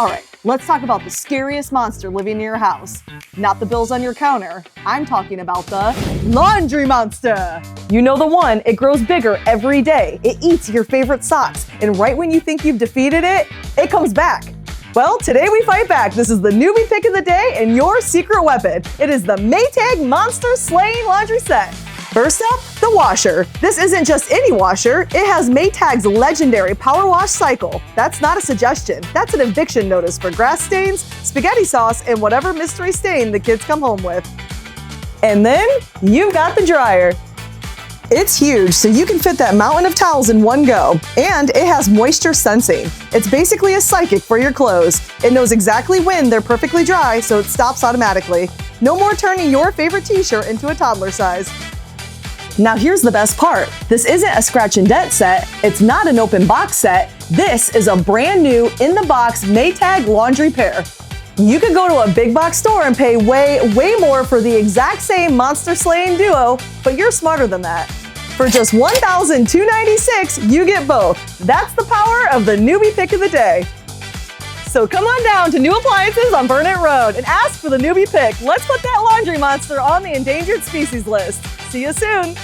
All right, let's talk about the scariest monster living near your house. Not the bills on your counter. I'm talking about the laundry monster. You know the one, it grows bigger every day. It eats your favorite socks, and right when you think you've defeated it, it comes back. Well, today we fight back. This is the newbie pick of the day and your secret weapon. It is the Maytag Monster Slaying Laundry Set. First up, the washer. This isn't just any washer. It has Maytag's legendary PowerWash cycle. That's not a suggestion. That's an eviction notice for grass stains, spaghetti sauce, and whatever mystery stain the kids come home with. And then you've got the dryer. It's huge, so you can fit that mountain of towels in one go. And it has moisture sensing. It's basically a psychic for your clothes. It knows exactly when they're perfectly dry, so it stops automatically. No more turning your favorite t-shirt into a toddler size. Now here's the best part. This isn't a scratch and dent set. It's not an open box set. This is a brand new in-the-box Maytag laundry pair. You could go to a big box store and pay way more for the exact same monster slaying duo, but you're smarter than that. For just $1,296, you get both. That's the power of the newbie pick of the day. So come on down to NEU Appliances on Burnet Road and ask for the newbie pick. Let's put that laundry monster on the endangered species list. See you soon.